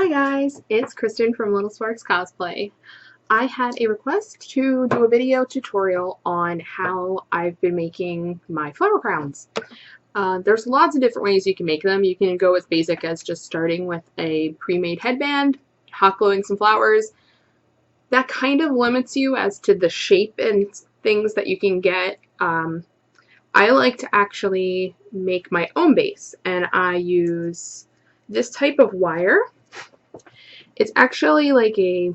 Hi guys, it's Kristen from Little Sparks Cosplay. I had a request to do a video tutorial on how I've been making my flower crowns. There's lots of different ways you can make them. You can go as basic as just starting with a pre-made headband, hot gluing some flowers. That kind of limits you as to the shape and things that you can get. I like to actually make my own base, and I use this type of wire. It's actually like a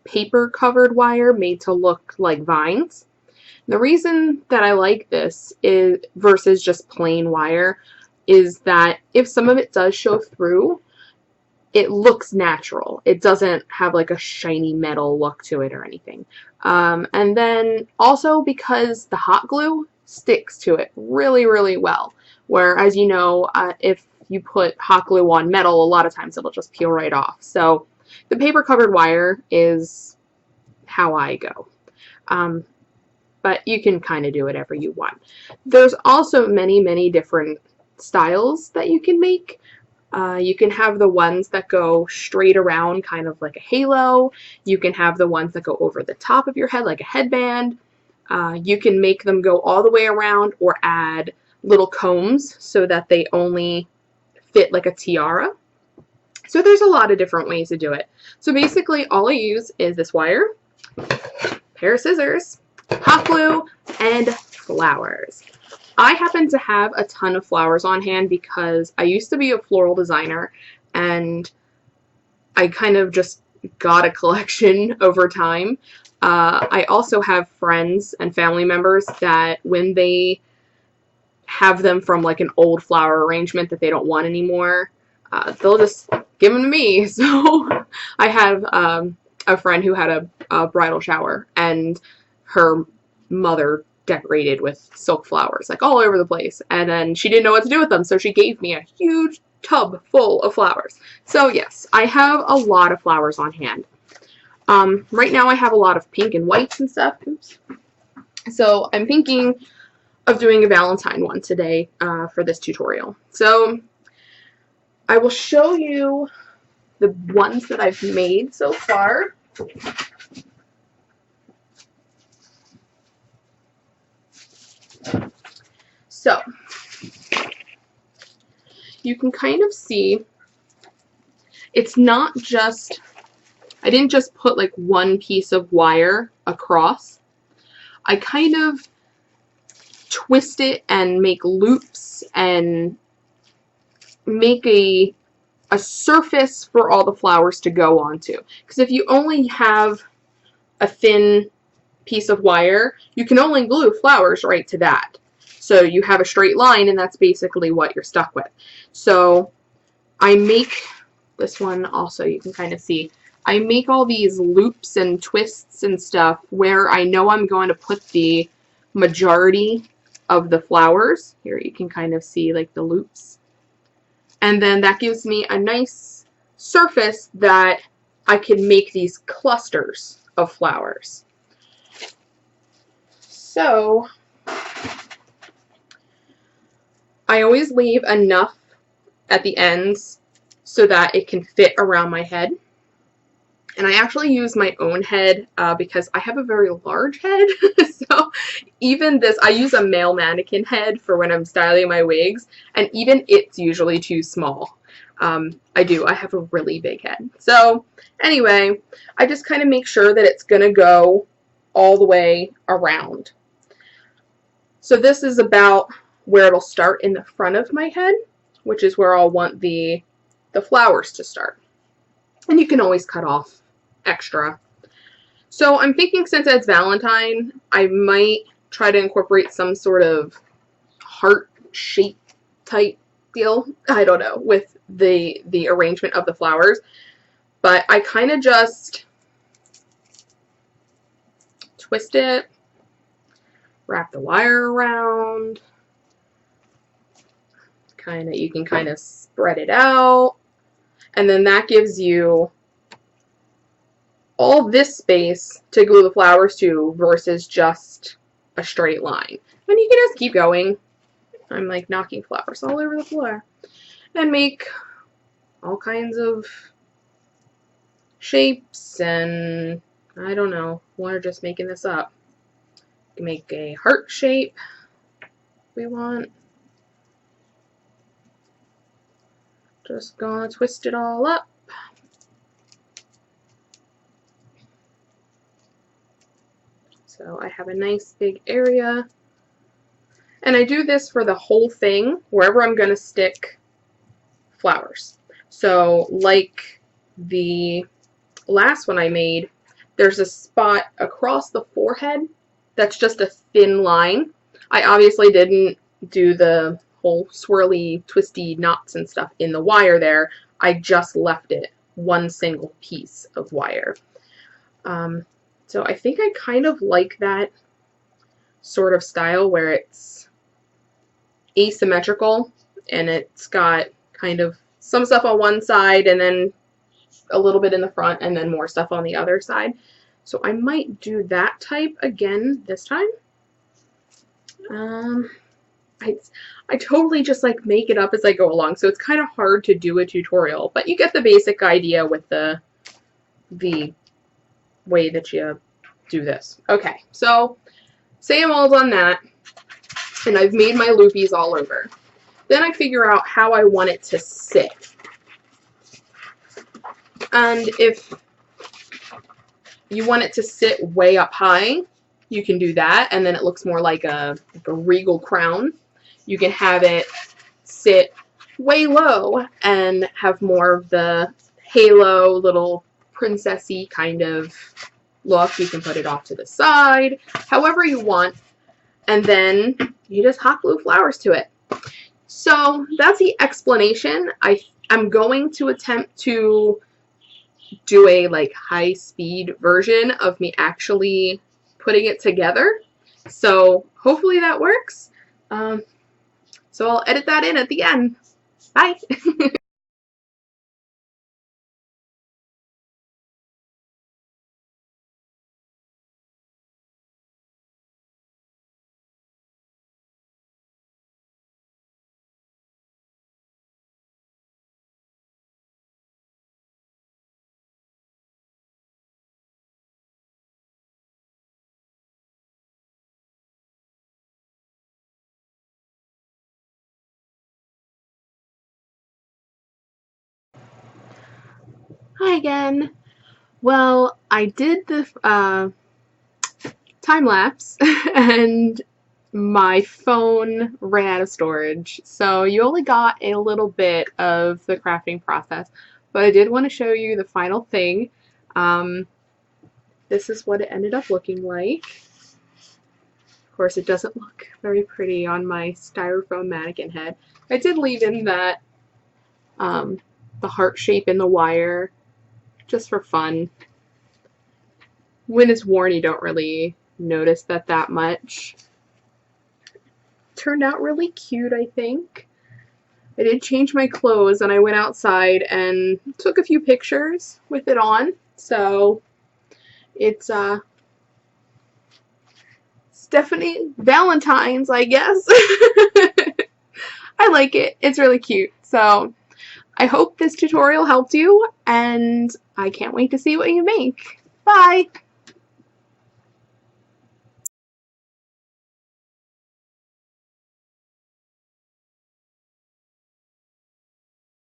paper covered wire made to look like vines. The reason that I like this is versus just plain wire is that if some of it does show through, it looks natural. It doesn't have like a shiny metal look to it or anything. And then also because the hot glue sticks to it really, really well. Whereas, you know, if you put hot glue on metal, a lot of times it'll just peel right off. So the paper covered wire is how I go. But you can kind of do whatever you want. There's also many, many different styles that you can make. You can have the ones that go straight around, kind of like a halo. You can have the ones that go over the top of your head, like a headband. You can make them go all the way around or add little combs so that they only fit like a tiara. So there's a lot of different ways to do it. So basically all I use is this wire, pair of scissors, hot glue, and flowers. I happen to have a ton of flowers on hand because I used to be a floral designer and I kind of just got a collection over time. I also have friends and family members that when they have them from like an old flower arrangement that they don't want anymore, they'll just give them to me. So I have a friend who had a bridal shower and her mother decorated with silk flowers like all over the place, and then she didn't know what to do with them, so she gave me a huge tub full of flowers. So yes, I have a lot of flowers on hand. Right now I have a lot of pink and whites and stuff. Oops. So I'm thinking of doing a Valentine one today for this tutorial. So I will show you the ones that I've made so far. So you can kind of see it's not just, I didn't just put like one piece of wire across. I kind of twist it and make loops and make a surface for all the flowers to go onto. Because if you only have a thin piece of wire, you can only glue flowers right to that. So you have a straight line, and that's basically what you're stuck with. So I make this one also, you can kind of see, I make all these loops and twists and stuff where I know I'm going to put the majority of the flowers. Here you can kind of see like the loops. And then that gives me a nice surface that I can make these clusters of flowers. So I always leave enough at the ends so that it can fit around my head. And I actually use my own head because I have a very large head. So even this, I use a male mannequin head for when I'm styling my wigs, and even it's usually too small. I have a really big head. So anyway, I just kind of make sure that it's going to go all the way around. So this is about where it'll start in the front of my head, which is where I'll want the flowers to start. And you can always cut off extra. So I'm thinking since it's Valentine, I might try to incorporate some sort of heart shape type deal. I don't know, with the arrangement of the flowers. But I kind of just twist it, wrap the wire around, you can kind of spread it out, and then that gives you all this space to glue the flowers to versus just a straight line. And you can just keep going. I'm like knocking flowers all over the floor and make all kinds of shapes, and I don't know, we're just making this up. You can make a heart shape if we want. Just gonna twist it all up. So I have a nice big area. And I do this for the whole thing, wherever I'm gonna stick flowers. So like the last one I made, there's a spot across the forehead that's just a thin line. I obviously didn't do the whole swirly, twisty knots and stuff in the wire there. I just left it one single piece of wire. So I think I kind of like that sort of style where it's asymmetrical and it's got kind of some stuff on one side and then a little bit in the front and then more stuff on the other side. So I might do that type again this time. I totally just like make it up as I go along, so it's kind of hard to do a tutorial, but you get the basic idea with the way that you do this. Okay, so say I'm all done that, and I've made my loopies all over. Then I figure out how I want it to sit. And if you want it to sit way up high, you can do that, and then it looks more like a regal crown. You can have it sit way low and have more of the halo, little princessy kind of look. You can put it off to the side, however you want, and then you just hot glue flowers to it. So that's the explanation. I'm going to attempt to do a like high-speed version of me actually putting it together. So hopefully that works. So I'll edit that in at the end. Bye! Hi again. Well, I did the time lapse and my phone ran out of storage, so you only got a little bit of the crafting process, but I did want to show you the final thing. This is what it ended up looking like. Of course, it doesn't look very pretty on my styrofoam mannequin head. I did leave in that the heart shape in the wire just for fun. When it's worn, you don't really notice that much. Turned out really cute, I think. I did change my clothes and I went outside and took a few pictures with it on. So it's definitely Valentine's, I guess. I like it. It's really cute. So I hope this tutorial helped you, and I can't wait to see what you make. Bye!